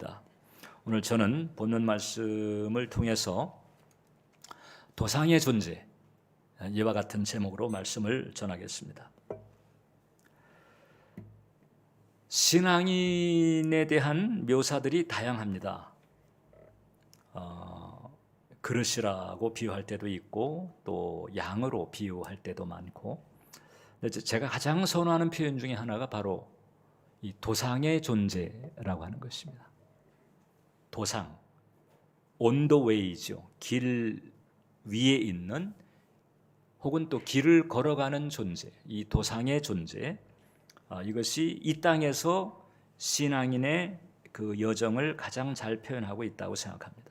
반갑습니다. 오늘 저는 본문 말씀을 통해서 도상의 존재, 이와 같은 제목으로 말씀을 전하겠습니다. 신앙인에 대한 묘사들이 다양합니다. 그릇이라고 비유할 때도 있고 또 양으로 비유할 때도 많고, 제가 가장 선호하는 표현 중에 하나가 바로 이 도상의 존재라고 하는 것입니다. 도상, on the way죠. 길 위에 있는 혹은 또 길을 걸어가는 존재, 이 도상의 존재, 이것이 이 땅에서 신앙인의 그 여정을 가장 잘 표현하고 있다고 생각합니다.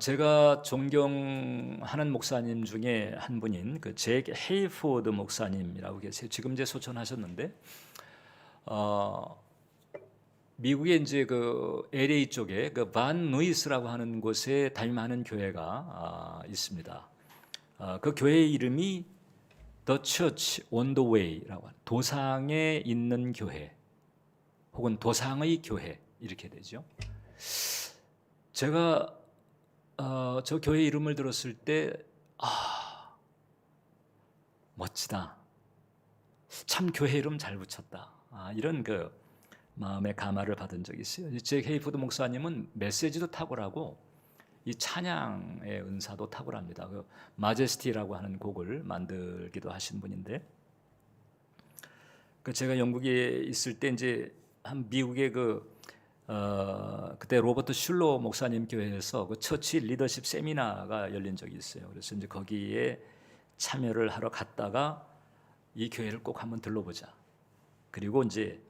제가 존경하는 목사님 중에 한 분인 그 잭 헤이포드 목사님이라고 계세요. 지금 이제 소천하셨는데, 미국의 이제 그 LA 쪽에 그 반 누이스라고 하는 곳에 다임하는 교회가 있습니다. 그 교회 이름이 The Church on the Way라고 하는, 도상에 있는 교회 혹은 도상의 교회, 이렇게 되죠. 제가 저 교회 이름을 들었을 때 멋지다, 참 교회 이름 잘 붙였다, 이런 그 마음의 감화를 받은 적이 있어요. 잭 헤이포드 목사님은 메시지도 탁월하고 이 찬양의 은사도 탁월합니다. 그 마제스티라고 하는 곡을 만들기도 하신 분인데, 그 제가 영국에 있을 때 이제 한 미국의 그때 로버트 슐러 목사님 교회에서 그 처치 리더십 세미나가 열린 적이 있어요. 그래서 이제 거기에 참여를 하러 갔다가 이 교회를 꼭 한번 들러보자. 그리고 이제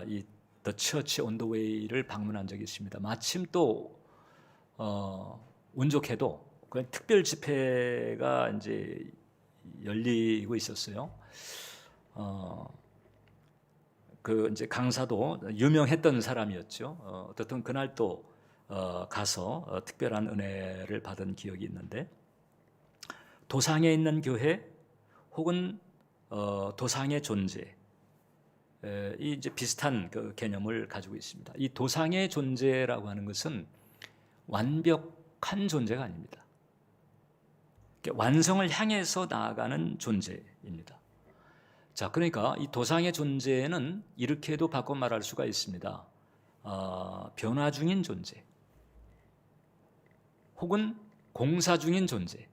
이 The Church on the Way를 방문한 적이 있습니다. 마침 또 운 좋게도 그 특별 집회가 이제 열리고 있었어요. 그 이제 강사도 유명했던 사람이었죠. 어떻든 그날 또 가서 특별한 은혜를 받은 기억이 있는데, 도상에 있는 교회 혹은 도상의 존재, 이 이제 비슷한 그 개념을 가지고 있습니다. 이 도상의 존재라고 하는 것은 완벽한 존재가 아닙니다. 완성을 향해서 나아가는 존재입니다. 자, 그러니까 이 도상의 존재는 이렇게도 바꿔 말할 수가 있습니다. 변화 중인 존재 혹은 공사 중인 존재,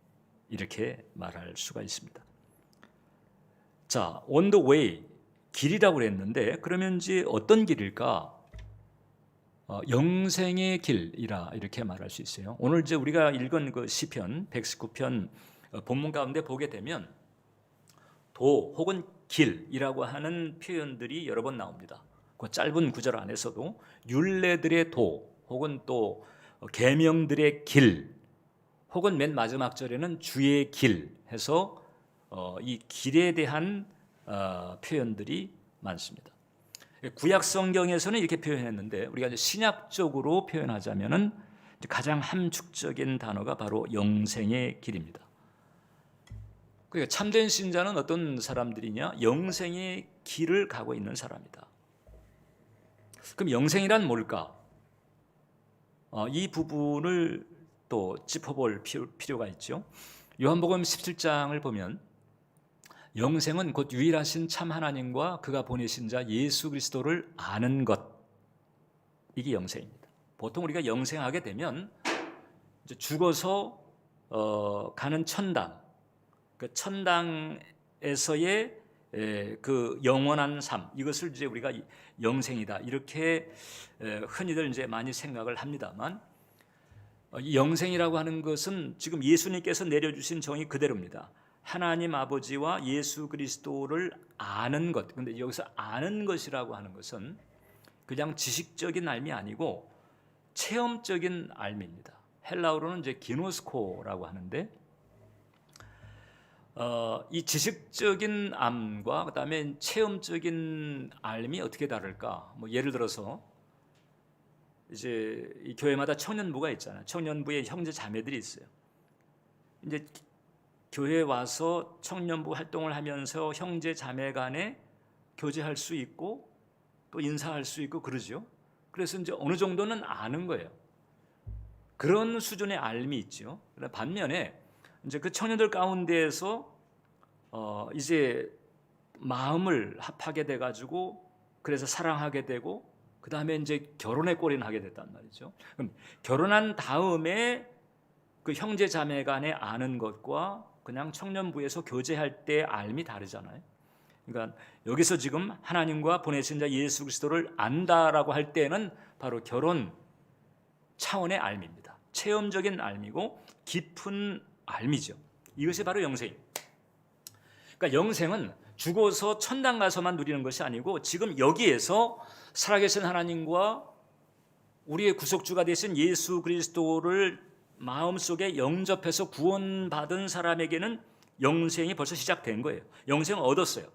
이렇게 말할 수가 있습니다. 자, on the way, 길이라고 그랬는데, 그러면 이제 어떤 길일까? 영생의 길이라 이렇게 말할 수 있어요. 오늘 이제 우리가 읽은 그 시편 119편 본문 가운데 보게 되면 도 혹은 길이라고 하는 표현들이 여러 번 나옵니다. 그 짧은 구절 안에서도 율례들의 도 혹은 또 계명들의 길 혹은 맨 마지막 절에는 주의 길 해서 이 길에 대한 표현들이 많습니다. 구약 성경에서는 이렇게 표현했는데, 우리가 이제 신약적으로 표현하자면은 가장 함축적인 단어가 바로 영생의 길입니다. 그러니까 참된 신자는 어떤 사람들이냐? 영생의 길을 가고 있는 사람이다. 그럼 영생이란 뭘까? 이 부분을 또 짚어볼 필요가 있죠. 요한복음 17장을 보면 영생은 곧 유일하신 참 하나님과 그가 보내신 자 예수 그리스도를 아는 것, 이게 영생입니다. 보통 우리가 영생하게 되면 이제 죽어서 가는 천당, 그 천당에서의 그 영원한 삶, 이것을 이제 우리가 영생이다, 이렇게 흔히들 이제 많이 생각을 합니다만, 이 영생이라고 하는 것은 지금 예수님께서 내려주신 정의 그대로입니다. 하나님 아버지와 예수 그리스도를 아는 것. 그런데 여기서 아는 것이라고 하는 것은 그냥 지식적인 알미 아니고 체험적인 알미입니다. 헬라어로는 이제 기노스코라고 하는데, 이 지식적인 암과 그다음에 체험적인 알미 어떻게 다를까? 뭐 예를 들어서 이제 이 교회마다 청년부가 있잖아요. 청년부에 형제 자매들이 있어요. 이제 교회에 와서 청년부 활동을 하면서 형제 자매 간에 교제할 수 있고 또 인사할 수 있고 그러죠. 그래서 이제 어느 정도는 아는 거예요. 그런 수준의 알미 있죠. 반면에 이제 그 청년들 가운데에서 이제 마음을 합하게 돼 가지고 그래서 사랑하게 되고 그 다음에 이제 결혼의 꼴이나 하게 됐단 말이죠. 그럼 결혼한 다음에 그 형제 자매 간에 아는 것과 그냥 청년부에서 교제할 때 알미 다르잖아요. 그러니까 여기서 지금 하나님과 보내신 자 예수 그리스도를 안다라고 할 때는 바로 결혼 차원의 알미입니다. 체험적인 알미고 깊은 알미죠. 이것이 바로 영생입니다. 그러니까 영생은 죽어서 천당 가서만 누리는 것이 아니고 지금 여기에서 살아계신 하나님과 우리의 구속주가 되신 예수 그리스도를 마음속에 영접해서 구원받은 사람에게는 영생이 벌써 시작된 거예요. 영생을 얻었어요.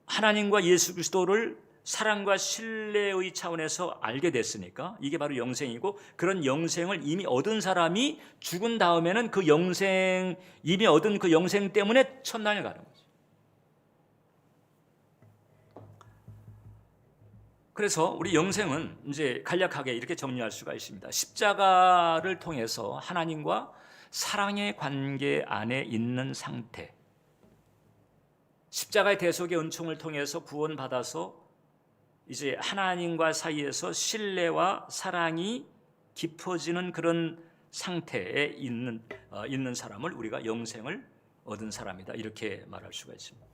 하나님과 예수 그리스도를 사랑과 신뢰의 차원에서 알게 됐으니까 이게 바로 영생이고, 그런 영생을 이미 얻은 사람이 죽은 다음에는 그 영생, 이미 얻은 그 영생 때문에 천당에 가는 거죠. 그래서 우리 영생은 이제 간략하게 이렇게 정리할 수가 있습니다. 십자가를 통해서 하나님과 사랑의 관계 안에 있는 상태, 십자가의 대속의 은총을 통해서 구원받아서 이제 하나님과 사이에서 신뢰와 사랑이 깊어지는 그런 상태에 있는 사람을 우리가 영생을 얻은 사람이다, 이렇게 말할 수가 있습니다.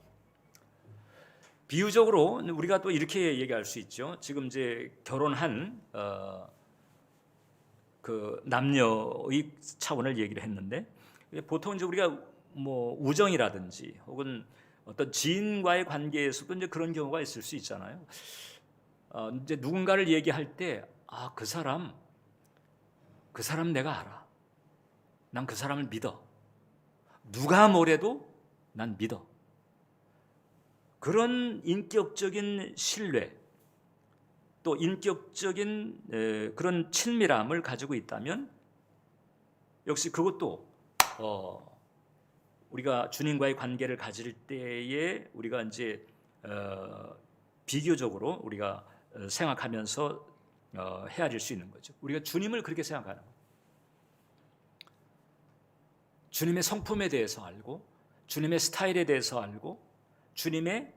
비유적으로 우리가 또 이렇게 얘기할 수 있죠. 지금 이제 결혼한 그 남녀의 차원을 얘기를 했는데, 보통 이제 우리가 뭐 우정이라든지 혹은 어떤 지인과의 관계에서도 이제 그런 경우가 있을 수 있잖아요. 이제 누군가를 얘기할 때, 그 사람 내가 알아. 난 그 사람을 믿어. 누가 뭐래도 난 믿어. 그런 인격적인 신뢰, 또 인격적인 그런 친밀함을 가지고 있다면 역시 그것도 우리가 주님과의 관계를 가질 때에 우리가 이제 비교적으로 우리가 생각하면서 헤아릴 수 있는 거죠. 우리가 주님을 그렇게 생각하는 거예요. 주님의 성품에 대해서 알고, 주님의 스타일에 대해서 알고, 주님의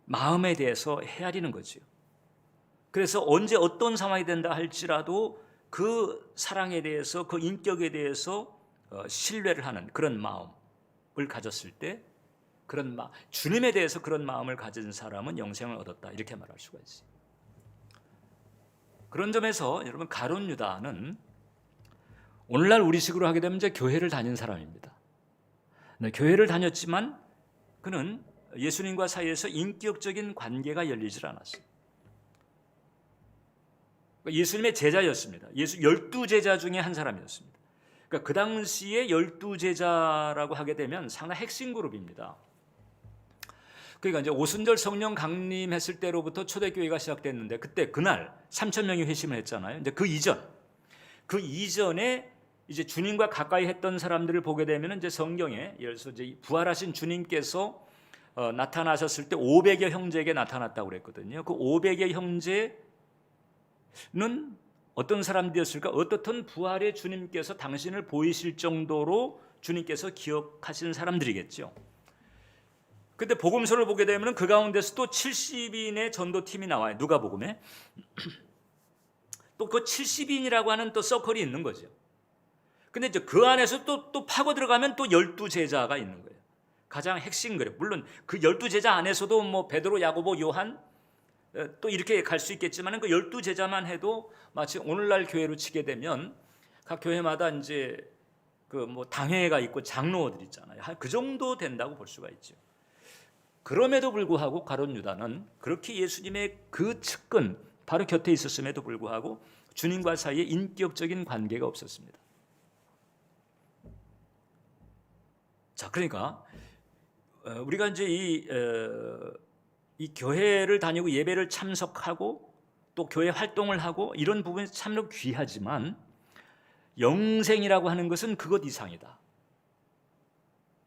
마음에 대해서 헤아리는 거죠. 그래서 언제 어떤 상황이 된다 할지라도 그 사랑에 대해서, 그 인격에 대해서 신뢰를 하는 그런 마음을 가졌을 때, 그런 주님에 대해서 그런 마음을 가진 사람은 영생을 얻었다, 이렇게 말할 수가 있어요. 그런 점에서 여러분, 가룟 유다는 오늘날 우리식으로 하게 되면 이제 교회를 다닌 사람입니다. 네, 교회를 다녔지만 그는 예수님과 사이에서 인격적인 관계가 열리질 않았어요. 예수님의 제자였습니다. 예수 12제자 중에 한 사람이었습니다. 그러니까 그 당시에 12제자라고 하게 되면 상당히 핵심 그룹입니다. 그러니까 이제 오순절 성령 강림했을 때로부터 초대교회가 시작됐는데, 그때 그날 3,000명이 회심을 했잖아요. 이제 그 이전에 이제 주님과 가까이 했던 사람들을 보게 되면 이제 성경에, 예를 들어서 이제 부활하신 주님께서 나타나셨을 때 500여 형제에게 나타났다고 그랬거든요. 그 500여 형제는 어떤 사람들이었을까? 어떻든 부활의 주님께서 당신을 보이실 정도로 주님께서 기억하시는 사람들이겠죠. 근데 복음서를 보게 되면 그 가운데서 또 70인의 전도팀이 나와요. 누가복음에. 또 그 70인이라고 하는 또 서클이 있는 거죠. 근데 이제 그 안에서 또 파고 들어가면 또 12제자가 있는 거예요. 가장 핵심 그래요. 물론 그 12제자 안에서도 뭐 베드로, 야고보, 요한 또 이렇게 갈 수 있겠지만 그 12제자만 해도 마치 오늘날 교회로 치게 되면 각 교회마다 이제 그 뭐 당회가 있고 장로들 있잖아요. 그 정도 된다고 볼 수가 있죠. 그럼에도 불구하고 가룟 유다는 그렇게 예수님의 그 측근 바로 곁에 있었음에도 불구하고 주님과 사이에 인격적인 관계가 없었습니다. 자, 그러니까 우리가 이제 이 교회를 다니고 예배를 참석하고 또 교회 활동을 하고 이런 부분이 참으로 귀하지만 영생이라고 하는 것은 그것 이상이다.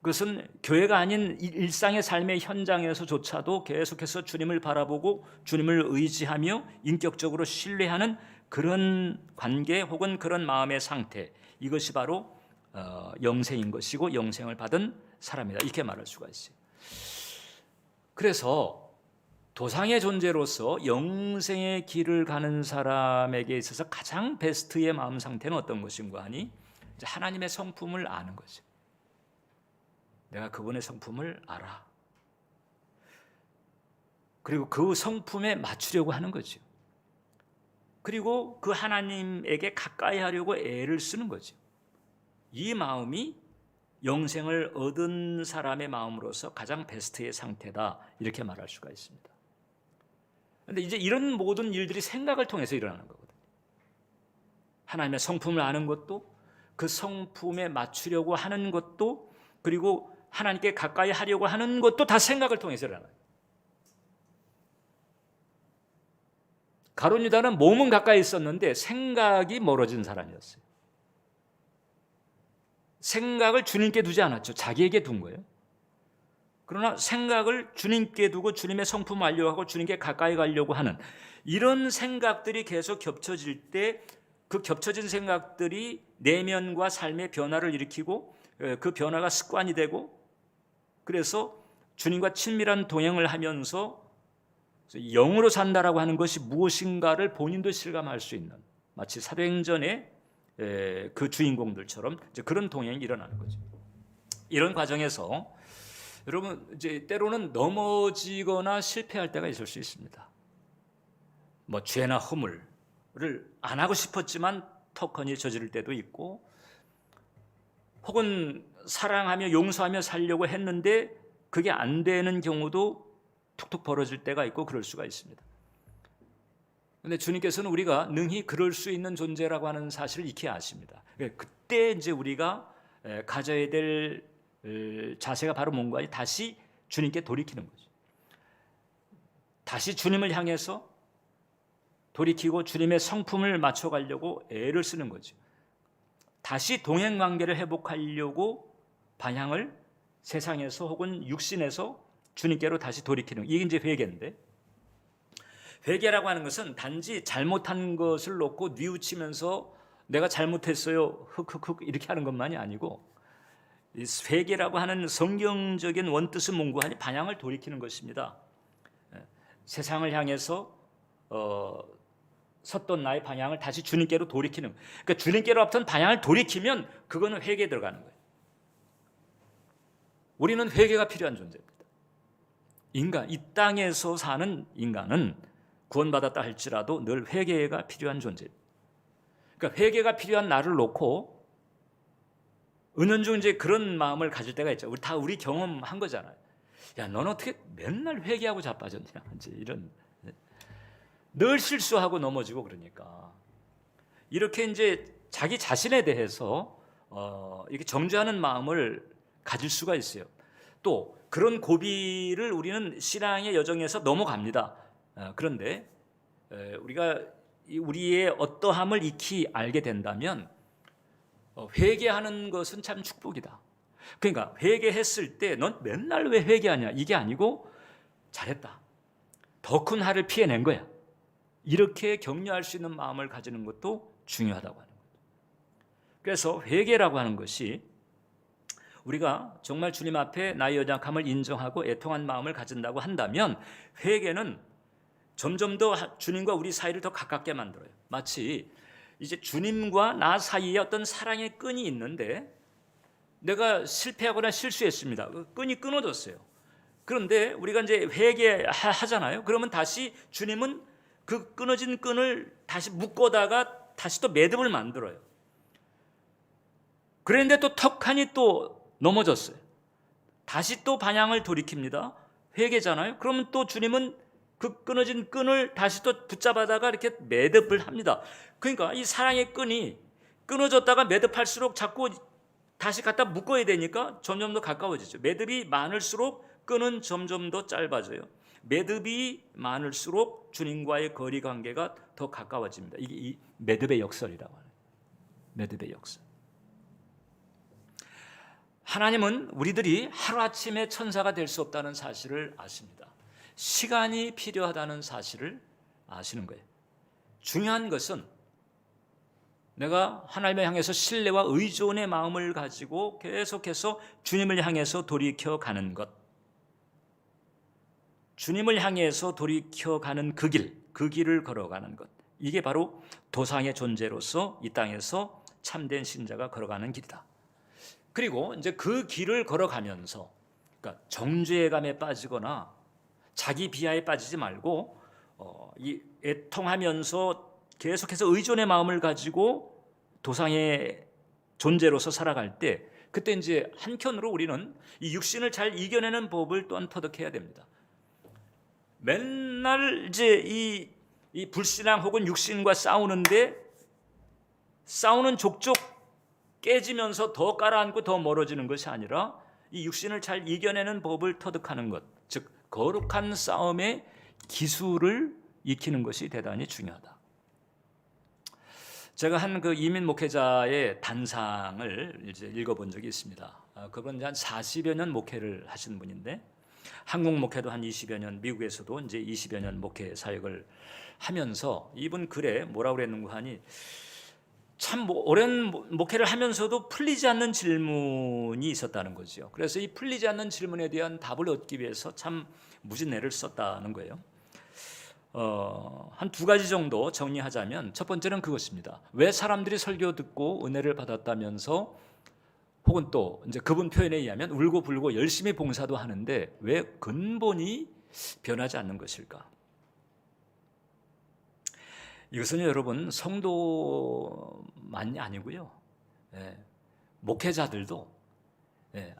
그것은 교회가 아닌 일상의 삶의 현장에서조차도 계속해서 주님을 바라보고 주님을 의지하며 인격적으로 신뢰하는 그런 관계 혹은 그런 마음의 상태, 이것이 바로 영생인 것이고 영생을 받은 사람이다, 이렇게 말할 수가 있어요. 그래서 도상의 존재로서 영생의 길을 가는 사람에게 있어서 가장 베스트의 마음 상태는 어떤 것인가 하니 하나님의 성품을 아는 거죠. 내가 그분의 성품을 알아. 그리고 그 성품에 맞추려고 하는 거죠. 그리고 그 하나님에게 가까이 하려고 애를 쓰는 거죠. 이 마음이 영생을 얻은 사람의 마음으로서 가장 베스트의 상태다, 이렇게 말할 수가 있습니다. 그런데 이제 이런 모든 일들이 생각을 통해서 일어나는 거거든요. 하나님의 성품을 아는 것도, 그 성품에 맞추려고 하는 것도, 그리고 하나님께 가까이 하려고 하는 것도 다 생각을 통해서 일어나요. 가룟 유다는 몸은 가까이 있었는데 생각이 멀어진 사람이었어요. 생각을 주님께 두지 않았죠. 자기에게 둔 거예요. 그러나 생각을 주님께 두고 주님의 성품을 알려고 하고 주님께 가까이 가려고 하는 이런 생각들이 계속 겹쳐질 때, 그 겹쳐진 생각들이 내면과 삶의 변화를 일으키고 그 변화가 습관이 되고, 그래서 주님과 친밀한 동행을 하면서 영으로 산다라고 하는 것이 무엇인가를 본인도 실감할 수 있는, 마치 사도행전의 그 주인공들처럼 이제 그런 동행이 일어나는 거죠. 이런 과정에서 여러분 이제 때로는 넘어지거나 실패할 때가 있을 수 있습니다. 뭐 죄나 허물을 안 하고 싶었지만 턱하니 저지를 때도 있고, 혹은 사랑하며 용서하며 살려고 했는데 그게 안 되는 경우도 툭툭 벌어질 때가 있고 그럴 수가 있습니다. 그런데 주님께서는 우리가 능히 그럴 수 있는 존재라고 하는 사실을 익히 아십니다. 그때 이제 우리가 가져야 될 자세가 바로 뭔가, 다시 주님께 돌이키는 거죠. 다시 주님을 향해서 돌이키고 주님의 성품을 맞춰가려고 애를 쓰는 거죠. 다시 동행관계를 회복하려고 방향을 세상에서 혹은 육신에서 주님께로 다시 돌이키는, 이게 이제 회개인데, 회개라고 하는 것은 단지 잘못한 것을 놓고 뉘우치면서 내가 잘못했어요 흑흑흑 이렇게 하는 것만이 아니고, 이 회개라고 하는 성경적인 원뜻은 뭔고하니 방향을 돌이키는 것입니다. 세상을 향해서 섰던 나의 방향을 다시 주님께로 돌이키는, 그러니까 주님께로 어떤 방향을 돌이키면 그거는 회개에 들어가는 거예요. 우리는 회개가 필요한 존재입니다. 인간, 이 땅에서 사는 인간은 구원받았다 할지라도 늘 회개가 필요한 존재입니다. 그러니까 회개가 필요한 나를 놓고 은연중 이제 그런 마음을 가질 때가 있죠. 우리 경험한 거잖아요. 야, 너는 어떻게 맨날 회개하고 자빠졌냐, 이제 이런, 늘 실수하고 넘어지고, 그러니까 이렇게 이제 자기 자신에 대해서 이렇게 정죄하는 마음을 가질 수가 있어요. 또 그런 고비를 우리는 신앙의 여정에서 넘어갑니다. 그런데 우리가 우리의 어떠함을 익히 알게 된다면 회개하는 것은 참 축복이다. 그러니까 회개했을 때 넌 맨날 왜 회개하냐, 이게 아니고 잘했다, 더 큰 화를 피해낸 거야, 이렇게 격려할 수 있는 마음을 가지는 것도 중요하다고 하는 거죠. 그래서 회개라고 하는 것이 우리가 정말 주님 앞에 나의 연약함을 인정하고 애통한 마음을 가진다고 한다면, 회개는 점점 더 주님과 우리 사이를 더 가깝게 만들어요. 마치 이제 주님과 나 사이에 어떤 사랑의 끈이 있는데 내가 실패하거나 실수했습니다. 끈이 끊어졌어요. 그런데 우리가 이제 회개하잖아요. 그러면 다시 주님은 그 끊어진 끈을 다시 묶어다가 다시 또 매듭을 만들어요. 그런데 또 턱하니 또 넘어졌어요. 다시 또 방향을 돌이킵니다. 회개잖아요. 그러면 또 주님은 그 끊어진 끈을 다시 또 붙잡아다가 이렇게 매듭을 합니다. 그러니까 이 사랑의 끈이 끊어졌다가 매듭할수록 자꾸 다시 갖다 묶어야 되니까 점점 더 가까워지죠. 매듭이 많을수록 끈은 점점 더 짧아져요. 매듭이 많을수록 주님과의 거리 관계가 더 가까워집니다. 이게 이 매듭의 역설이라고 하는, 매듭의 역설. 하나님은 우리들이 하루아침에 천사가 될 수 없다는 사실을 아십니다. 시간이 필요하다는 사실을 아시는 거예요. 중요한 것은 내가 하나님을 향해서 신뢰와 의존의 마음을 가지고 계속해서 주님을 향해서 돌이켜 가는 것, 주님을 향해서 돌이켜 가는 그 길을 걸어가는 것, 이게 바로 도상의 존재로서 이 땅에서 참된 신자가 걸어가는 길이다. 그리고 이제 그 길을 걸어가면서, 그러니까 정죄감에 빠지거나 자기 비하에 빠지지 말고 이 애통하면서 계속해서 의존의 마음을 가지고 도상의 존재로서 살아갈 때, 그때 이제 한켠으로 우리는 이 육신을 잘 이겨내는 법을 또한 터득해야 됩니다. 맨날 이제 이 불신앙 혹은 육신과 싸우는데 싸우는 족족 깨지면서 더 깔아앉고 더 멀어지는 것이 아니라 이 육신을 잘 이겨내는 법을 터득하는 것, 즉 거룩한 싸움의 기술을 익히는 것이 대단히 중요하다. 제가 한 그 이민 목회자의 단상을 이제 읽어본 적이 있습니다. 그분 한 40여 년 목회를 하신 분인데, 한국 목회도 한 20여 년, 미국에서도 이제 20여 년 목회 사역을 하면서 이분 글에 뭐라고 그랬는가 하니, 참 오랜 목회를 하면서도 풀리지 않는 질문이 있었다는 거죠. 그래서 이 풀리지 않는 질문에 대한 답을 얻기 위해서 참 무진애를 썼다는 거예요. 한 두 가지 정도 정리하자면, 첫 번째는 그것입니다. 왜 사람들이 설교 듣고 은혜를 받았다면서, 혹은 또 이제 그분 표현에 의하면 울고 불고 열심히 봉사도 하는데 왜 근본이 변하지 않는 것일까? 이것은 여러분 성도만이 아니고요, 목회자들도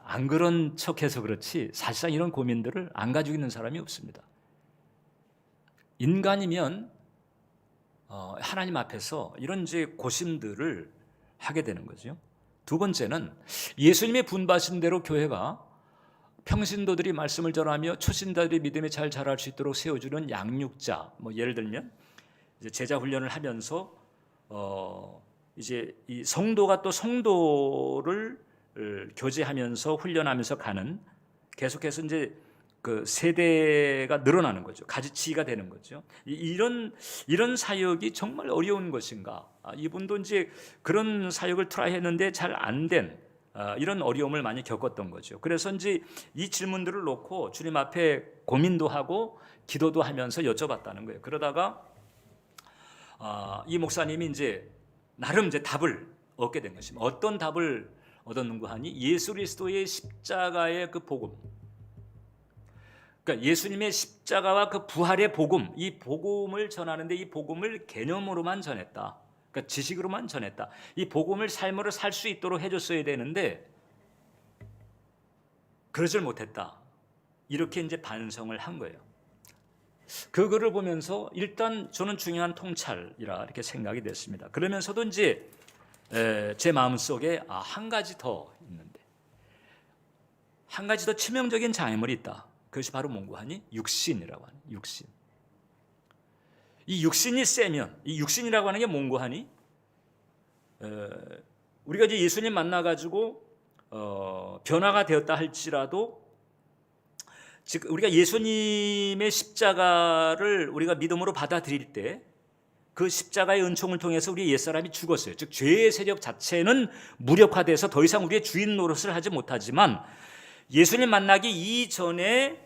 안 그런 척해서 그렇지 사실상 이런 고민들을 안 가지고 있는 사람이 없습니다. 인간이면 하나님 앞에서 이런 이제 고심들을 하게 되는 거죠. 두 번째는 예수님의 분바신 대로 교회가 평신도들이 말씀을 전하며 초신자들이 믿음에 잘 자랄 수 있도록 세워주는 양육자, 뭐 예를 들면 이제 제자 훈련을 하면서 이제 이 성도가 또 성도를 교제하면서 훈련하면서 가는, 계속해서 이제 그 세대가 늘어나는 거죠. 가지치기가 되는 거죠. 이런 사역이 정말 어려운 것인가? 이분도 이제 그런 사역을 트라이했는데 잘 안 된 이런 어려움을 많이 겪었던 거죠. 그래서 이제 이 질문들을 놓고 주님 앞에 고민도 하고 기도도 하면서 여쭤봤다는 거예요. 그러다가 이 목사님이 이제 나름 이제 답을 얻게 된 것입니다. 어떤 답을 얻었는가 하니, 예수 그리스도의 십자가의 그 복음, 그러니까 예수님의 십자가와 그 부활의 복음, 이 복음을 전하는데 이 복음을 개념으로만 전했다. 그러니까 지식으로만 전했다. 이 복음을 삶으로 살 수 있도록 해줬어야 되는데 그러질 못했다. 이렇게 이제 반성을 한 거예요. 그 글을 보면서 일단 저는 중요한 통찰이라 이렇게 생각이 됐습니다. 그러면서도 이제 제 마음속에 한 가지 더 있는데, 한 가지 더 치명적인 장애물이 있다. 그것이 바로 뭔고 하니, 육신이라고 하는, 육신. 이 육신이 세면, 이 육신이라고 하는 게 뭔고 하니, 우리가 이제 예수님 만나가지고 변화가 되었다 할지라도, 즉 우리가 예수님의 십자가를 우리가 믿음으로 받아들일 때 그 십자가의 은총을 통해서 우리 옛사람이 죽었어요. 즉 죄의 세력 자체는 무력화돼서 더 이상 우리의 주인 노릇을 하지 못하지만, 예수님 만나기 이전에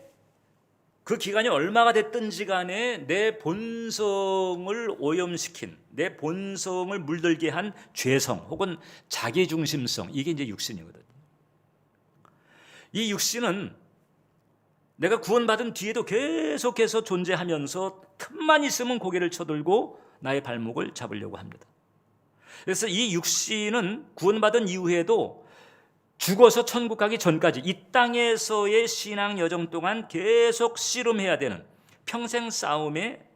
그 기간이 얼마가 됐든지 간에 내 본성을 오염시킨, 내 본성을 물들게 한 죄성 혹은 자기중심성, 이게 이제 육신이거든요. 이 육신은 내가 구원받은 뒤에도 계속해서 존재하면서 틈만 있으면 고개를 쳐들고 나의 발목을 잡으려고 합니다. 그래서 이 육신은 구원받은 이후에도 죽어서 천국 가기 전까지 이 땅에서의 신앙 여정 동안 계속 씨름해야 되는 평생 싸움의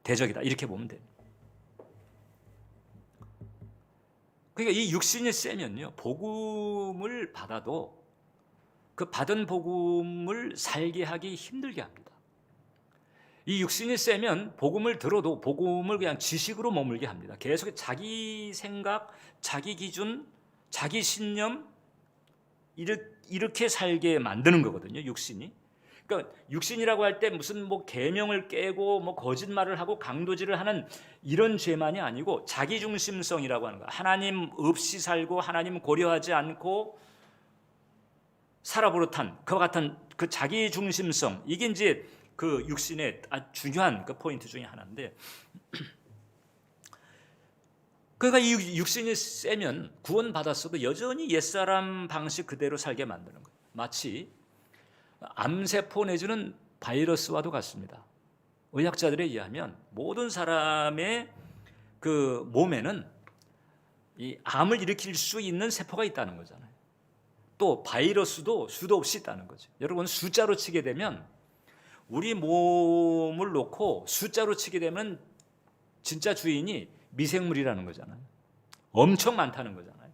대적이다, 이렇게 보면 돼요. 그러니까 이 육신이 세면요, 복음을 받아도 그 받은 복음을 살게 하기 힘들게 합니다. 이 육신이 세면 복음을 들어도 복음을 그냥 지식으로 머물게 합니다. 계속 자기 생각, 자기 기준, 자기 신념, 이렇게 살게 만드는 거거든요. 육신이. 그러니까 육신이라고 할 때 무슨 뭐 계명을 깨고 뭐 거짓말을 하고 강도질을 하는 이런 죄만이 아니고 자기중심성이라고 하는 거야. 하나님 없이 살고 하나님 고려하지 않고 살아버릇한 그와 같은 그 자기중심성, 이게 이제 그 육신의 아주 중요한 그 포인트 중에 하나인데, 그러니까 이 육신이 세면 구원받았어도 여전히 옛사람 방식 그대로 살게 만드는 거예요. 마치 암세포 내지는 바이러스와도 같습니다. 의학자들에 의하면 모든 사람의 그 몸에는 이 암을 일으킬 수 있는 세포가 있다는 거잖아요. 또 바이러스도 수도 없이 있다는 거죠. 여러분, 숫자로 치게 되면, 우리 몸을 놓고 숫자로 치게 되면 진짜 주인이 미생물이라는 거잖아요. 엄청 많다는 거잖아요.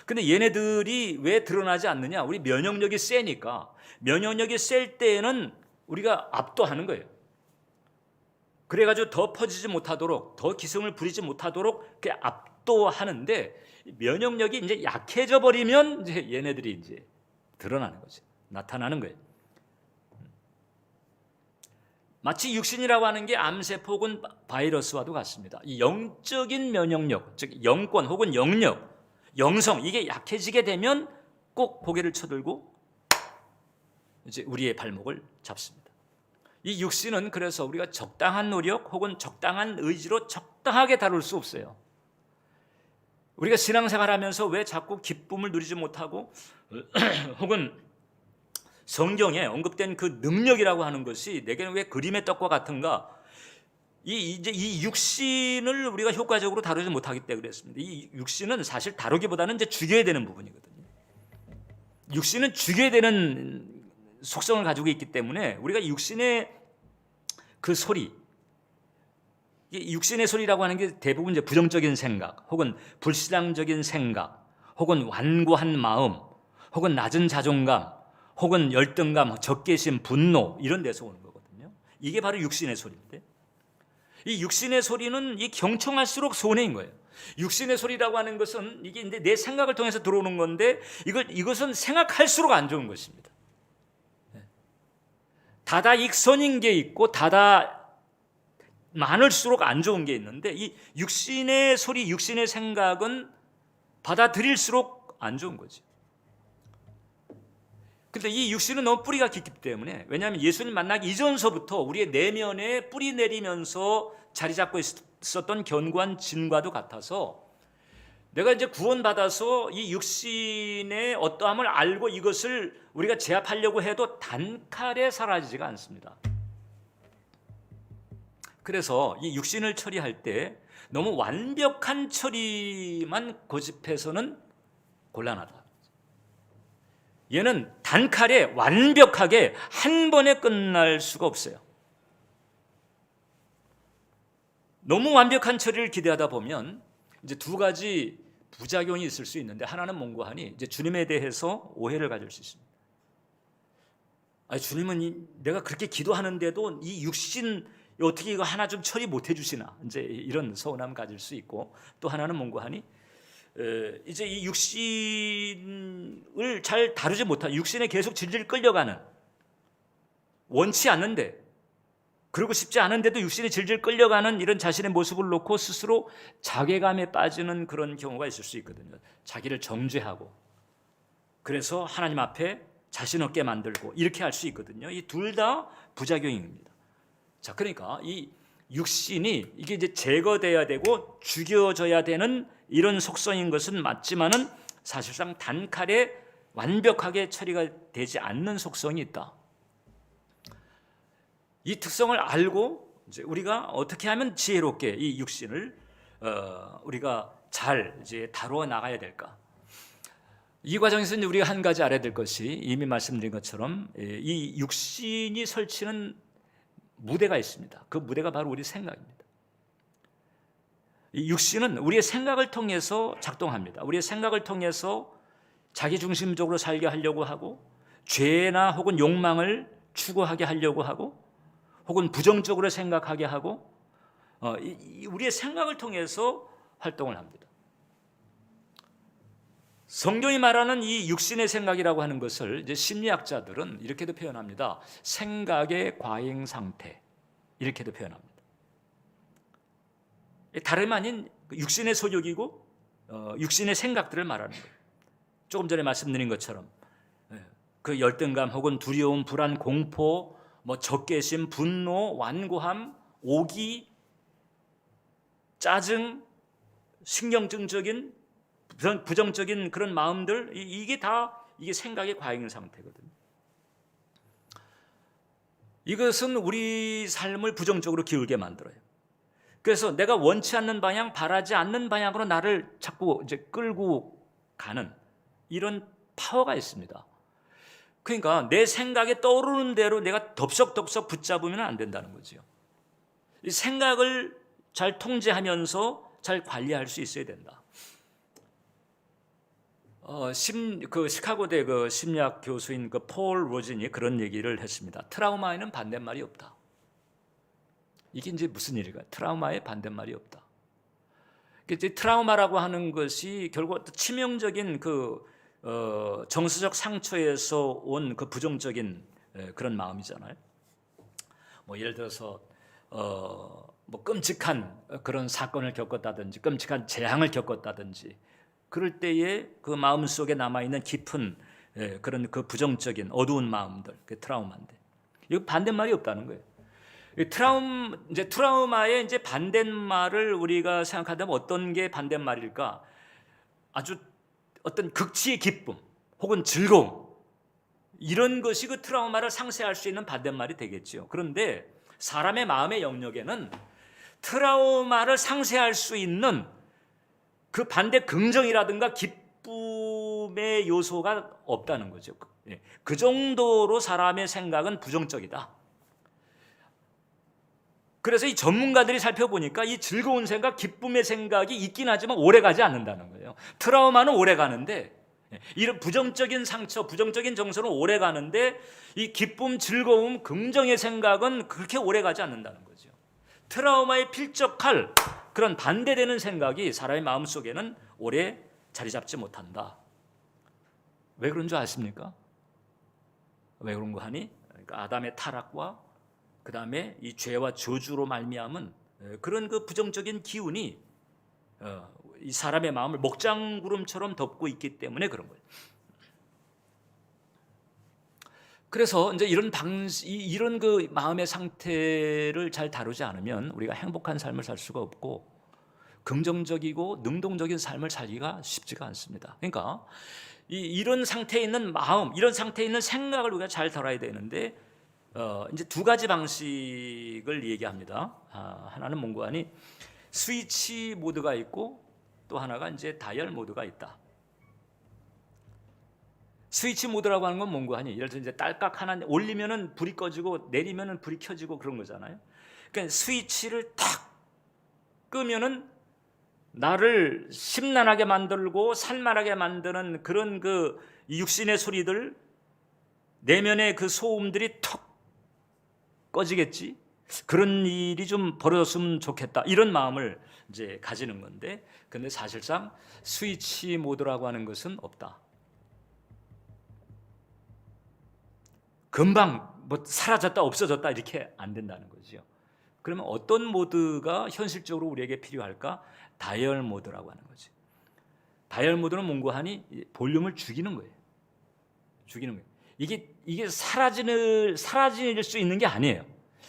근데 얘네들이 왜 드러나지 않느냐? 우리 면역력이 세니까. 면역력이 셀 때에는 우리가 압도하는 거예요. 그래가지고 더 퍼지지 못하도록, 더 기승을 부리지 못하도록 이렇게 압도하는데, 면역력이 이제 약해져 버리면 이제 얘네들이 이제 드러나는 거죠. 나타나는 거예요. 마치 육신이라고 하는 게 암세포 혹은 바이러스와도 같습니다. 이 영적인 면역력, 즉 영권 혹은 영력, 영성, 이게 약해지게 되면 꼭 고개를 쳐들고 이제 우리의 발목을 잡습니다. 이 육신은 그래서 우리가 적당한 노력 혹은 적당한 의지로 적당하게 다룰 수 없어요. 우리가 신앙생활하면서 왜 자꾸 기쁨을 누리지 못하고 혹은 성경에 언급된 그 능력이라고 하는 것이 내게는 왜 그림의 떡과 같은가? 이제 이 육신을 우리가 효과적으로 다루지 못하기 때문에 그랬습니다. 이 육신은 사실 다루기보다는 이제 죽여야 되는 부분이거든요. 육신은 죽여야 되는 속성을 가지고 있기 때문에 우리가 육신의 그 소리, 육신의 소리라고 하는 게 대부분 이제 부정적인 생각, 혹은 불신앙적인 생각, 혹은 완고한 마음, 혹은 낮은 자존감, 혹은 열등감, 적개심, 분노, 이런 데서 오는 거거든요. 이게 바로 육신의 소리인데, 이 육신의 소리는 이 경청할수록 손해인 거예요. 육신의 소리라고 하는 것은 이게 이제 내 생각을 통해서 들어오는 건데, 이것은 생각할수록 안 좋은 것입니다. 다다익선인 게 있고 다다 많을수록 안 좋은 게 있는데, 이 육신의 소리, 육신의 생각은 받아들일수록 안 좋은 거죠. 근데 이 육신은 너무 뿌리가 깊기 때문에, 왜냐하면 예수님 만나기 이전서부터 우리의 내면에 뿌리 내리면서 자리 잡고 있었던 견고한 진과도 같아서, 내가 이제 구원받아서 이 육신의 어떠함을 알고 이것을 우리가 제압하려고 해도 단칼에 사라지지가 않습니다. 그래서 이 육신을 처리할 때 너무 완벽한 처리만 고집해서는 곤란하다. 얘는 단칼에 완벽하게 한 번에 끝날 수가 없어요. 너무 완벽한 처리를 기대하다 보면 이제 두 가지 부작용이 있을 수 있는데, 하나는 뭔가 하니 이제 주님에 대해서 오해를 가질 수 있습니다. 아니, 주님은 내가 그렇게 기도하는데도 이 육신 어떻게 이거 하나 좀 처리 못 해주시나, 이제 이런 서운함 가질 수 있고, 또 하나는 뭔가 하니 이제 이 육신을 잘 다루지 못한, 육신에 계속 질질 끌려가는, 원치 않는데 그러고 싶지 않은데도 육신에 질질 끌려가는 이런 자신의 모습을 놓고 스스로 자괴감에 빠지는 그런 경우가 있을 수 있거든요. 자기를 정죄하고, 그래서 하나님 앞에 자신 없게 만들고, 이렇게 할 수 있거든요. 이 둘 다 부작용입니다. 자, 그러니까 이 육신이 이게 이제 제거돼야 되고 죽여져야 되는 이런 속성인 것은 맞지만은, 사실상 단칼에 완벽하게 처리가 되지 않는 속성이 있다. 이 특성을 알고 이제 우리가 어떻게 하면 지혜롭게 이 육신을 우리가 잘 이제 다루어 나가야 될까? 이 과정에서 이제 우리가 한 가지 알아야 될 것이, 이미 말씀드린 것처럼 이 육신이 설치는 무대가 있습니다. 그 무대가 바로 우리 생각입니다. 이 육신은 우리의 생각을 통해서 작동합니다. 우리의 생각을 통해서 자기중심적으로 살게 하려고 하고, 죄나 혹은 욕망을 추구하게 하려고 하고, 혹은 부정적으로 생각하게 하고, 우리의 생각을 통해서 활동을 합니다. 성경이 말하는 이 육신의 생각이라고 하는 것을 이제 심리학자들은 이렇게도 표현합니다. 생각의 과잉 상태, 이렇게도 표현합니다. 다름 아닌 육신의 소욕이고 육신의 생각들을 말하는 거예요. 조금 전에 말씀드린 것처럼 그 열등감 혹은 두려움, 불안, 공포, 적개심, 분노, 완고함, 오기, 짜증, 신경증적인 부정적인 그런 마음들, 이게 다 이게 생각의 과잉 상태거든요. 이것은 우리 삶을 부정적으로 기울게 만들어요. 그래서 내가 원치 않는 방향, 바라지 않는 방향으로 나를 자꾸 이제 끌고 가는 이런 파워가 있습니다. 그러니까 내 생각에 떠오르는 대로 내가 덥석덥석 붙잡으면 안 된다는 거죠. 이 생각을 잘 통제하면서 잘 관리할 수 있어야 된다. 시카고대 그 심리학 교수인 그 폴 로진이 그런 얘기를 했습니다. 트라우마에는 반대말이 없다. 이게 이제 무슨 일일까요? 트라우마에 반대말이 없다. 이제 트라우마라고 하는 것이 결국 치명적인 정서적 상처에서 온 그 부정적인 그런 마음이잖아요. 예를 들어서 끔찍한 그런 사건을 겪었다든지 끔찍한 재앙을 겪었다든지 그럴 때에 그 마음 속에 남아 있는 깊은 그런 그 부정적인 어두운 마음들, 그 트라우마인데 이거 반대말이 없다는 거예요. 트라우마의 이제 반대말을 우리가 생각한다면 어떤 게 반대말일까? 아주 어떤 극치의 기쁨 혹은 즐거움, 이런 것이 그 트라우마를 상쇄할 수 있는 반대말이 되겠죠. 그런데 사람의 마음의 영역에는 트라우마를 상쇄할 수 있는 그 반대 긍정이라든가 기쁨의 요소가 없다는 거죠. 그 정도로 사람의 생각은 부정적이다. 그래서 이 전문가들이 살펴보니까 이 즐거운 생각, 기쁨의 생각이 있긴 하지만 오래가지 않는다는 거예요. 트라우마는 오래가는데, 이런 부정적인 상처, 부정적인 정서는 오래가는데 이 기쁨, 즐거움, 긍정의 생각은 그렇게 오래가지 않는다는 거죠. 트라우마에 필적할 그런 반대되는 생각이 사람의 마음속에는 오래 자리 잡지 못한다. 왜 그런 줄 아십니까? 왜 그런 거 하니? 그러니까 아담의 타락과 그 다음에 이 죄와 저주로 말미암은 그런 그 부정적인 기운이 이 사람의 마음을 목장구름처럼 덮고 있기 때문에 그런 거예요. 그래서 이제 이런 그 마음의 상태를 잘 다루지 않으면 우리가 행복한 삶을 살 수가 없고 긍정적이고 능동적인 삶을 살기가 쉽지가 않습니다. 그러니까 이런 상태에 있는 마음, 이런 상태에 있는 생각을 우리가 잘 다뤄야 되는데 이제 두 가지 방식을 얘기합니다. 하나는 몽고하니 스위치 모드가 있고 또 하나가 이제 다이얼 모드가 있다. 스위치 모드라고 하는 건 몽고하니 예를 들어 이제 딸깍 하나 올리면은 불이 꺼지고 내리면은 불이 켜지고 그런 거잖아요. 그러니까 스위치를 탁 끄면은 나를 심란하게 만들고 산만하게 만드는 그런 그 육신의 소리들, 내면의 그 소음들이 턱 꺼지겠지. 그런 일이 좀 벌어졌으면 좋겠다. 이런 마음을 이제 가지는 건데, 근데 사실상 스위치 모드라고 하는 것은 없다. 금방 사라졌다 없어졌다 이렇게 안 된다는 거죠. 그러면 어떤 모드가 현실적으로 우리에게 필요할까? 다이얼 모드라고 하는 거죠. 다이얼 모드는 몽고하니 볼륨을 죽이는 거예요. 죽이는 거예요. 이게 사라질 수 있는 게 아니에요.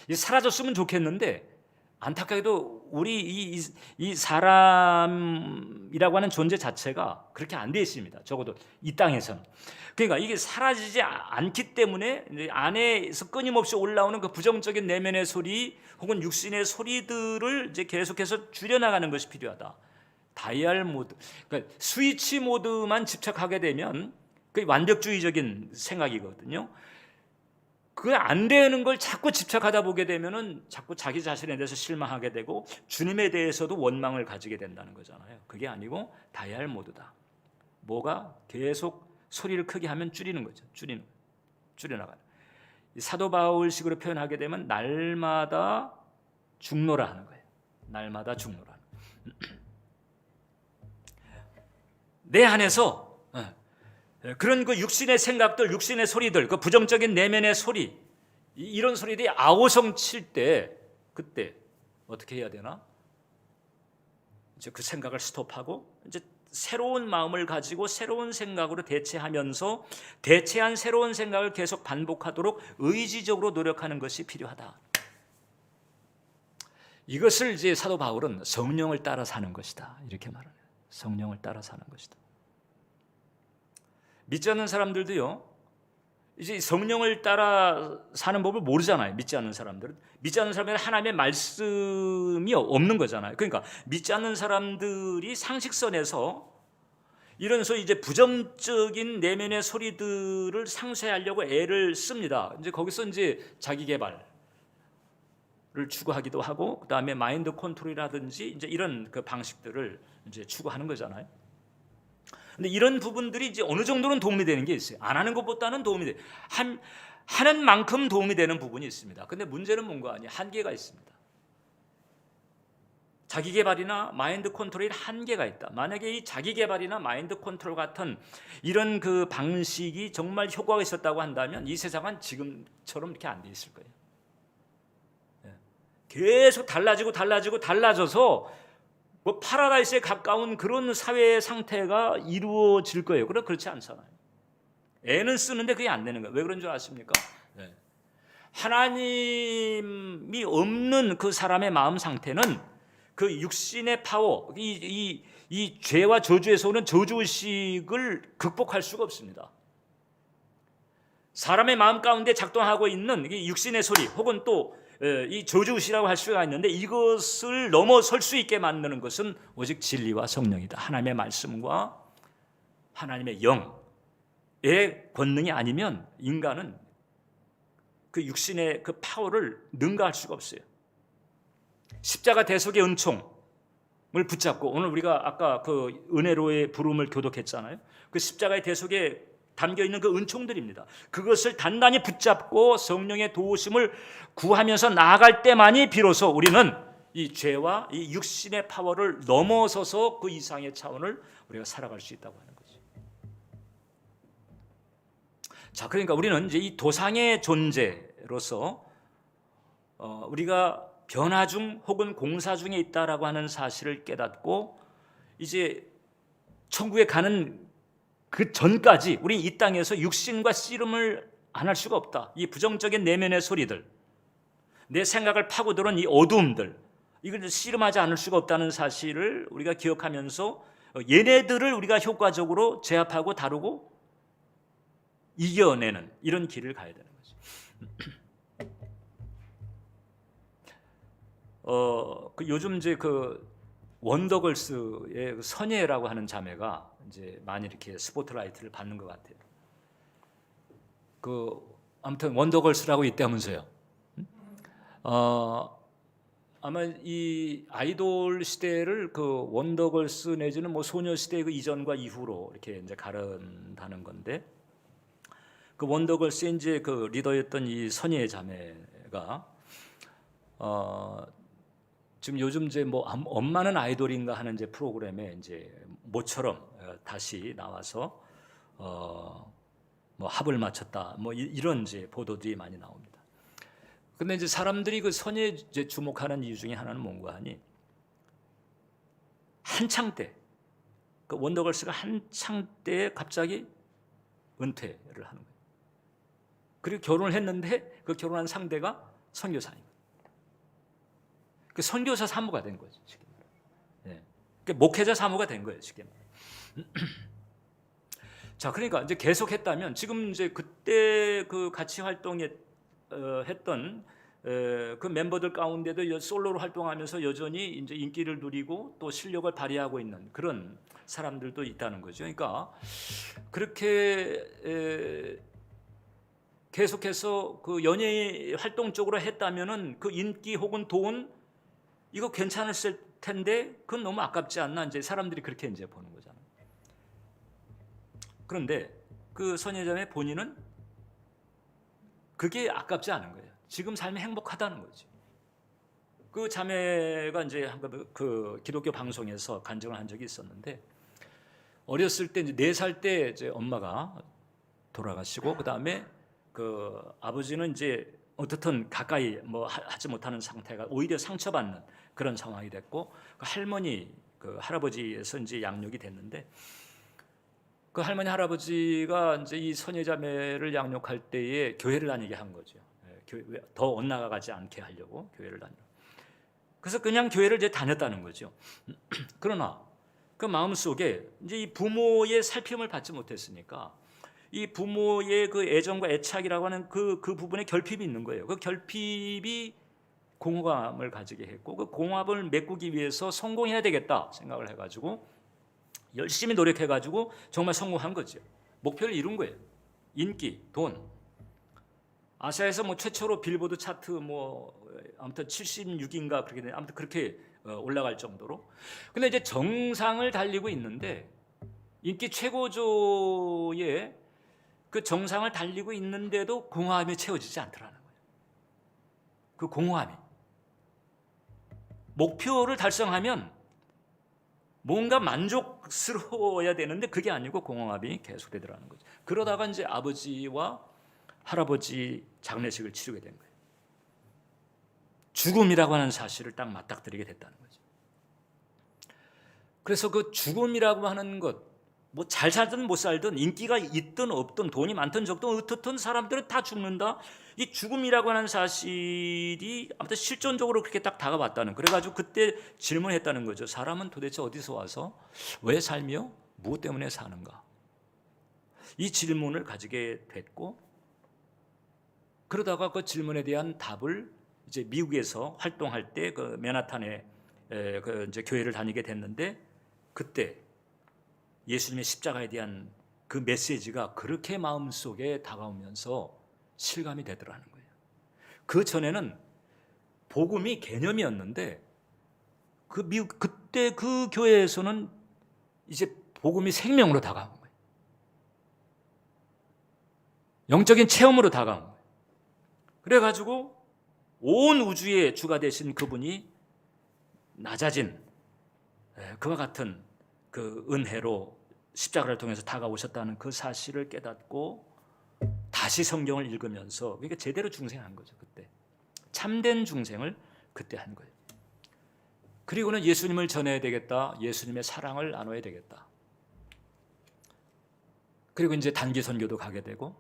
사라졌으면 좋겠는데 안타깝게도 우리 이 사람이라고 하는 존재 자체가 그렇게 안 돼 있습니다. 적어도 이 땅에서는. 그러니까 이게 사라지지 않기 때문에 안에서 끊임없이 올라오는 그 부정적인 내면의 소리 혹은 육신의 소리들을 이제 계속해서 줄여나가는 것이 필요하다. 다이얼 모드, 그러니까 스위치 모드만 집착하게 되면 그게 완벽주의적인 생각이거든요. 그게 안 되는 걸 자꾸 집착하다 보게 되면은 자꾸 자기 자신에 대해서 실망하게 되고 주님에 대해서도 원망을 가지게 된다는 거잖아요. 그게 아니고 다이얼 모드다. 뭐가 계속 소리를 크게 하면 줄이는 거죠. 줄여나가는. 사도 바울식으로 표현하게 되면 날마다 죽노라 하는 거예요. 날마다 죽노라. 내 안에서 그런 그 육신의 생각들, 육신의 소리들, 그 부정적인 내면의 소리, 이런 소리들이 아우성 칠 때 그때 어떻게 해야 되나? 이제 그 생각을 스톱하고 이제 새로운 마음을 가지고 새로운 생각으로 대체하면서 대체한 새로운 생각을 계속 반복하도록 의지적으로 노력하는 것이 필요하다. 이것을 이제 사도 바울은 성령을 따라 사는 것이다 이렇게 말을 해요. 성령을 따라 사는 것이다. 믿지 않는 사람들도요, 이제 성령을 따라 사는 법을 모르잖아요. 믿지 않는 사람들은 하나님의 말씀이 없는 거잖아요. 그러니까 믿지 않는 사람들이 상식선에서 이런 소위 이제 부정적인 내면의 소리들을 상쇄하려고 애를 씁니다. 이제 거기서 이제 자기 개발을 추구하기도 하고, 그 다음에 마인드 컨트롤이라든지 이제 이런 그 방식들을 이제 추구하는 거잖아요. 근데 이런 부분들이 이제 어느 정도는 도움이 되는 게 있어요. 안 하는 것보다는 도움이 돼. 하는 만큼 도움이 되는 부분이 있습니다. 근데 문제는 뭔가 아니에요. 한계가 있습니다. 자기 개발이나 마인드 컨트롤에 한계가 있다. 만약에 이 자기 개발이나 마인드 컨트롤 같은 이런 그 방식이 정말 효과가 있었다고 한다면 이 세상은 지금처럼 이렇게 안 돼 있을 거예요. 계속 달라져서 뭐 파라다이스에 가까운 그런 사회 상태가 이루어질 거예요. 그렇지 않잖아요. 애는 쓰는데 그게 안 되는 거예요. 왜 그런 줄 아십니까? 하나님이 없는 그 사람의 마음 상태는 그 육신의 파워, 이 죄와 저주에서 오는 저주의식을 극복할 수가 없습니다. 사람의 마음 가운데 작동하고 있는 이 육신의 소리 혹은 또 이 저주의식이라고 할 수가 있는데 이것을 넘어설 수 있게 만드는 것은 오직 진리와 성령이다. 하나님의 말씀과 하나님의 영의 권능이 아니면 인간은 그 육신의 그 파워를 능가할 수가 없어요. 십자가 대속의 은총을 붙잡고, 오늘 우리가 아까 그 은혜로의 부름을 교독했잖아요. 그 십자가의 대속에 담겨있는 그 은총들입니다. 그것을 단단히 붙잡고 성령의 도우심을 구하면서 나아갈 때만이 비로소 우리는 이 죄와 이 육신의 파워를 넘어서서 그 이상의 차원을 우리가 살아갈 수 있다고 하는 거죠. 자, 그러니까 우리는 이제 이 도상의 존재로서 우리가 변화 중 혹은 공사 중에 있다라고 하는 사실을 깨닫고 이제 천국에 가는 그 전까지 우리 이 땅에서 육신과 씨름을 안 할 수가 없다. 이 부정적인 내면의 소리들, 내 생각을 파고드는 이 어두움들, 이걸 씨름하지 않을 수가 없다는 사실을 우리가 기억하면서 얘네들을 우리가 효과적으로 제압하고 다루고 이겨내는 이런 길을 가야 되는 거죠. 요즘 이제 그 원더걸스의 선예라고 하는 자매가 이제 많이 이렇게 스포트라이트를 받는 것 같아요. 아무튼 원더걸스라고 있다면서요. 아마 이 아이돌 시대를 그 원더걸스 내지는 뭐 소녀시대 그 이전과 이후로 이렇게 이제 가른다는 건데, 그 원더걸스의 이제 그 리더였던 이 선예 자매가 지금 요즘 이제 뭐 엄마는 아이돌인가 하는 이제 프로그램에 이제 모처럼 다시 나와서 뭐 합을 맞췄다 뭐 이런 이제 보도들이 많이 나옵니다. 근데 이제 사람들이 그 선예에 이제 주목하는 이유 중에 하나는 뭔가 하니, 한창 때 그 원더걸스가 한창 때에 갑자기 은퇴를 하는 거예요. 그리고 결혼을 했는데 그 결혼한 상대가 선교사입니다. 그 선교사 사모가 된 거죠. 네. 목회자 사모가 된 거예요. 자, 그러니까 이제 계속했다면 지금 이제 그때 그 같이 활동했던 그 멤버들 가운데도 솔로로 활동하면서 여전히 이제 인기를 누리고 또 실력을 발휘하고 있는 그런 사람들도 있다는 거죠. 그러니까 그렇게 계속해서 그 연예 활동 쪽으로 했다면은 그 인기 혹은 돈 이거 괜찮았을 텐데 그건 너무 아깝지 않나, 이제 사람들이 그렇게 이제 보는 거잖아요. 그런데 그 선예자매 본인은 그게 아깝지 않은 거예요. 지금 삶이 행복하다는 거지. 그 자매가 이제 그 기독교 방송에서 간증을 한 적이 있었는데, 어렸을 때 이제 4살 때 이제 엄마가 돌아가시고 그다음에 그 아버지는 이제 어떻든 가까이 뭐 하지 못하는 상태가 오히려 상처받는 그런 상황이 됐고 그 할머니 그 할아버지에서 이제 양육이 됐는데 그 할머니 할아버지가 이제 이 선여자매를 양육할 때에 교회를 다니게 한 거죠. 교회 더 엇나가지 않게 하려고 교회를 다니고. 그래서 그냥 교회를 이제 다녔다는 거죠. 그러나 그 마음 속에 이제 이 부모의 살핌을 받지 못했으니까 이 부모의 그 애정과 애착이라고 하는 그 부분에 결핍이 있는 거예요. 그 결핍이 공허감을 가지게 했고 그 공허감을 메꾸기 위해서 성공해야 되겠다 생각을 해가지고 열심히 노력해가지고 정말 성공한 거죠. 목표를 이룬 거예요. 인기, 돈. 아시아에서 뭐 최초로 빌보드 차트 뭐 아무튼 76인가 그렇게 된 아무튼 그렇게 올라갈 정도로. 근데 이제 정상을 달리고 있는데 인기 최고조의 그 정상을 달리고 있는데도 공허함이 채워지지 않더라는 거예요. 그 공허함이 목표를 달성하면 뭔가 만족스러워야 되는데 그게 아니고 공허함이 계속되더라는 거죠. 그러다가 이제 아버지와 할아버지 장례식을 치르게 된 거예요. 죽음이라고 하는 사실을 딱 맞닥뜨리게 됐다는 거죠. 그래서 그 죽음이라고 하는 것, 뭐 잘 살든 못 살든 인기가 있든 없든 돈이 많든 적든 어떻든 사람들은 다 죽는다. 이 죽음이라고 하는 사실이 아무튼 실존적으로 그렇게 딱 다가왔다는. 그래가지고 그때 질문했다는 거죠. 사람은 도대체 어디서 와서 왜 살며 무엇 때문에 사는가? 이 질문을 가지게 됐고 그러다가 그 질문에 대한 답을 이제 미국에서 활동할 때 그 맨하탄에 그 이제 교회를 다니게 됐는데 그때 예수님의 십자가에 대한 그 메시지가 그렇게 마음속에 다가오면서 실감이 되더라는 거예요. 그 전에는 복음이 개념이었는데 그 미국 그때 그 교회에서는 이제 복음이 생명으로 다가온 거예요. 영적인 체험으로 다가온 거예요. 그래가지고 온 우주의 주가 되신 그분이 낮아진 그와 같은 그 은혜로 십자가를 통해서 다가오셨다는 그 사실을 깨닫고 다시 성경을 읽으면서 그러니까 제대로 중생한 거죠. 그때 참된 중생을 그때 한 거예요. 그리고는 예수님을 전해야 되겠다. 예수님의 사랑을 나눠야 되겠다. 그리고 이제 단기 선교도 가게 되고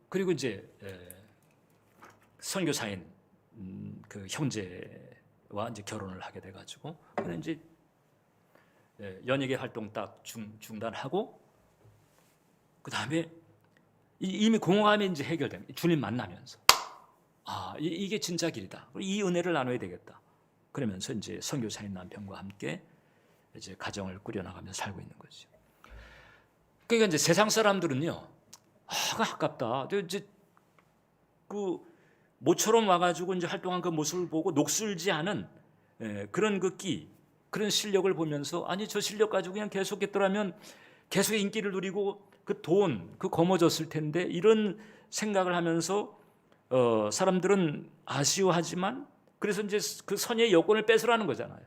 그리고 이제 선교사인 그 형제와 이제 결혼을 하게 돼 가지고 그는 이제 연예계 활동 딱 중단하고 그 다음에 이미 공허감이 이제 해결됩니다. 주님 만나면서 이게 진짜 길이다. 이 은혜를 나눠야 되겠다. 그러면서 이제 선교사인 남편과 함께 이제 가정을 꾸려나가면서 살고 있는 거죠. 그러니까 이제 세상 사람들은요, 아깝다. 이제 그 모처럼 와가지고 이제 활동한 그 모습을 보고 녹슬지 않은 그런 그 그런 실력을 보면서 아니 저 실력 가지고 그냥 계속했더라면 계속 인기를 누리고 그 돈 그 거머졌을 텐데 이런 생각을 하면서 사람들은 아쉬워하지만 그래서 이제 그 선의의 여건을 뺏으라는 거잖아요.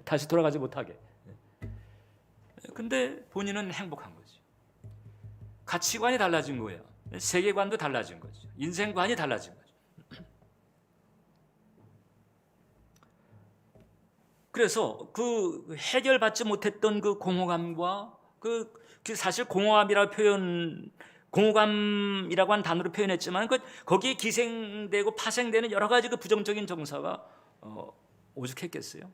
다시 돌아가지 못하게. 근데 본인은 행복한 거죠. 가치관이 달라진 거예요. 세계관도 달라진 거죠. 인생관이 달라진 거죠. 그래서 그 해결받지 못했던 그 공허감과 그 사실 공허감이라고 공허감이라고 하는 단어로 표현했지만 거기에 기생되고 파생되는 여러 가지 그 부정적인 정서가 오죽했겠어요.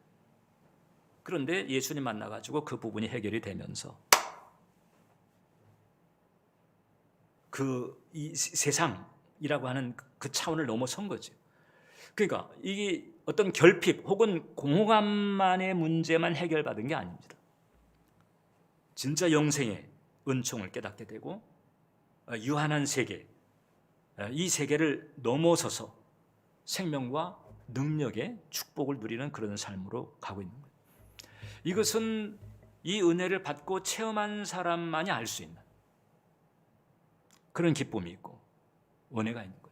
그런데 예수님 만나가지고 그 부분이 해결이 되면서 이 세상이라고 하는 그 차원을 넘어선 거죠. 그러니까 이게 어떤 결핍 혹은 공허감만의 문제만 해결받은 게 아닙니다. 진짜 영생의 은총을 깨닫게 되고 유한한 세계, 이 세계를 넘어서서 생명과 능력의 축복을 누리는 그런 삶으로 가고 있는 거예요. 이것은 이 은혜를 받고 체험한 사람만이 알 수 있는 그런 기쁨이 있고 은혜가 있는 거죠.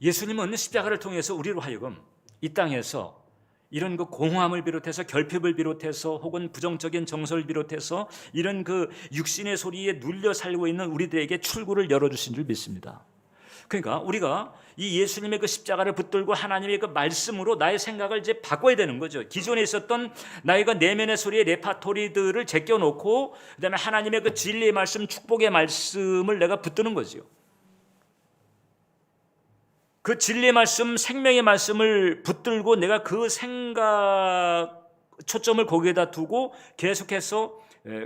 예수님은 십자가를 통해서 우리로 하여금 이 땅에서 이런 그 공허함을 비롯해서 결핍을 비롯해서 혹은 부정적인 정서를 비롯해서 이런 그 육신의 소리에 눌려 살고 있는 우리들에게 출구를 열어주신 줄 믿습니다. 그러니까 우리가 이 예수님의 그 십자가를 붙들고 하나님의 그 말씀으로 나의 생각을 이제 바꿔야 되는 거죠. 기존에 있었던 나의 그 내면의 소리의 레파토리들을 제껴놓고 그다음에 하나님의 그 진리의 말씀, 축복의 말씀을 내가 붙드는 거죠. 그 진리의 말씀, 생명의 말씀을 붙들고 내가 그 생각 초점을 거기에다 두고 계속해서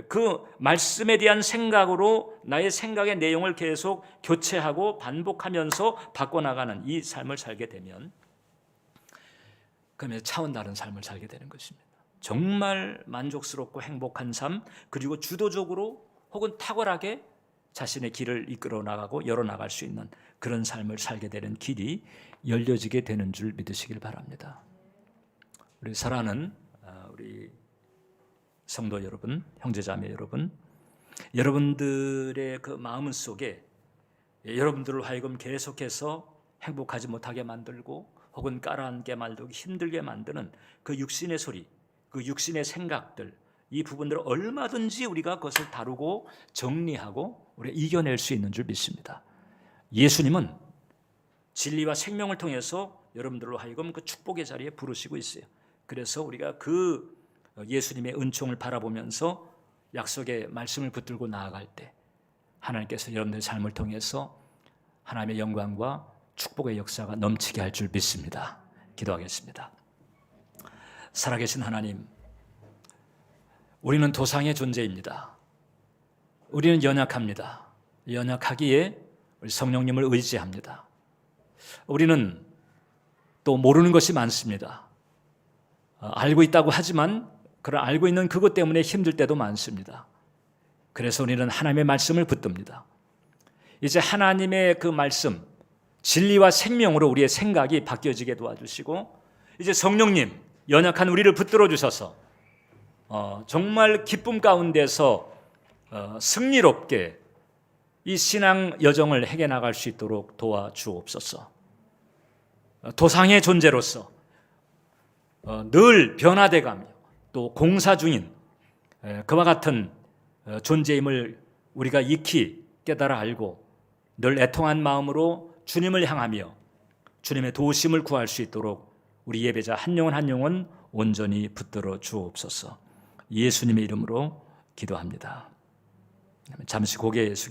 그 말씀에 대한 생각으로 나의 생각의 내용을 계속 교체하고 반복하면서 바꿔나가는 이 삶을 살게 되면 그러면 차원 다른 삶을 살게 되는 것입니다. 정말 만족스럽고 행복한 삶, 그리고 주도적으로 혹은 탁월하게 자신의 길을 이끌어 나가고 열어나갈 수 있는 그런 삶을 살게 되는 길이 열려지게 되는 줄 믿으시길 바랍니다. 우리 사랑하는 우리 성도 여러분, 형제자매 여러분, 여러분들의 그 마음 속에 여러분들을 하여금 계속해서 행복하지 못하게 만들고 혹은 깔아앉게 만들고 힘들게 만드는 그 육신의 소리, 그 육신의 생각들, 이 부분들을 얼마든지 우리가 그것을 다루고 정리하고 우리가 이겨낼 수 있는 줄 믿습니다. 예수님은 진리와 생명을 통해서 여러분들로 하여금 그 축복의 자리에 부르시고 있어요. 그래서 우리가 그 예수님의 은총을 바라보면서 약속의 말씀을 붙들고 나아갈 때 하나님께서 여러분들의 삶을 통해서 하나님의 영광과 축복의 역사가 넘치게 할 줄 믿습니다. 기도하겠습니다. 살아계신 하나님, 우리는 도상의 존재입니다. 우리는 연약합니다. 연약하기에 우리 성령님을 의지합니다. 우리는 또 모르는 것이 많습니다. 알고 있다고 하지만 그런 알고 있는 그것 때문에 힘들 때도 많습니다. 그래서 우리는 하나님의 말씀을 붙듭니다. 이제 하나님의 그 말씀, 진리와 생명으로 우리의 생각이 바뀌어지게 도와주시고 이제 성령님, 연약한 우리를 붙들어 주셔서 정말 기쁨 가운데서 승리롭게 이 신앙 여정을 해게 나갈 수 있도록 도와주옵소서. 도상의 존재로서 늘 변화돼가며 또 공사 중인 그와 같은 존재임을 우리가 익히 깨달아 알고 늘 애통한 마음으로 주님을 향하며 주님의 도우심을 구할 수 있도록 우리 예배자 한 영혼 한 영혼 온전히 붙들어 주옵소서. 예수님의 이름으로 기도합니다. 잠시 고개 숙여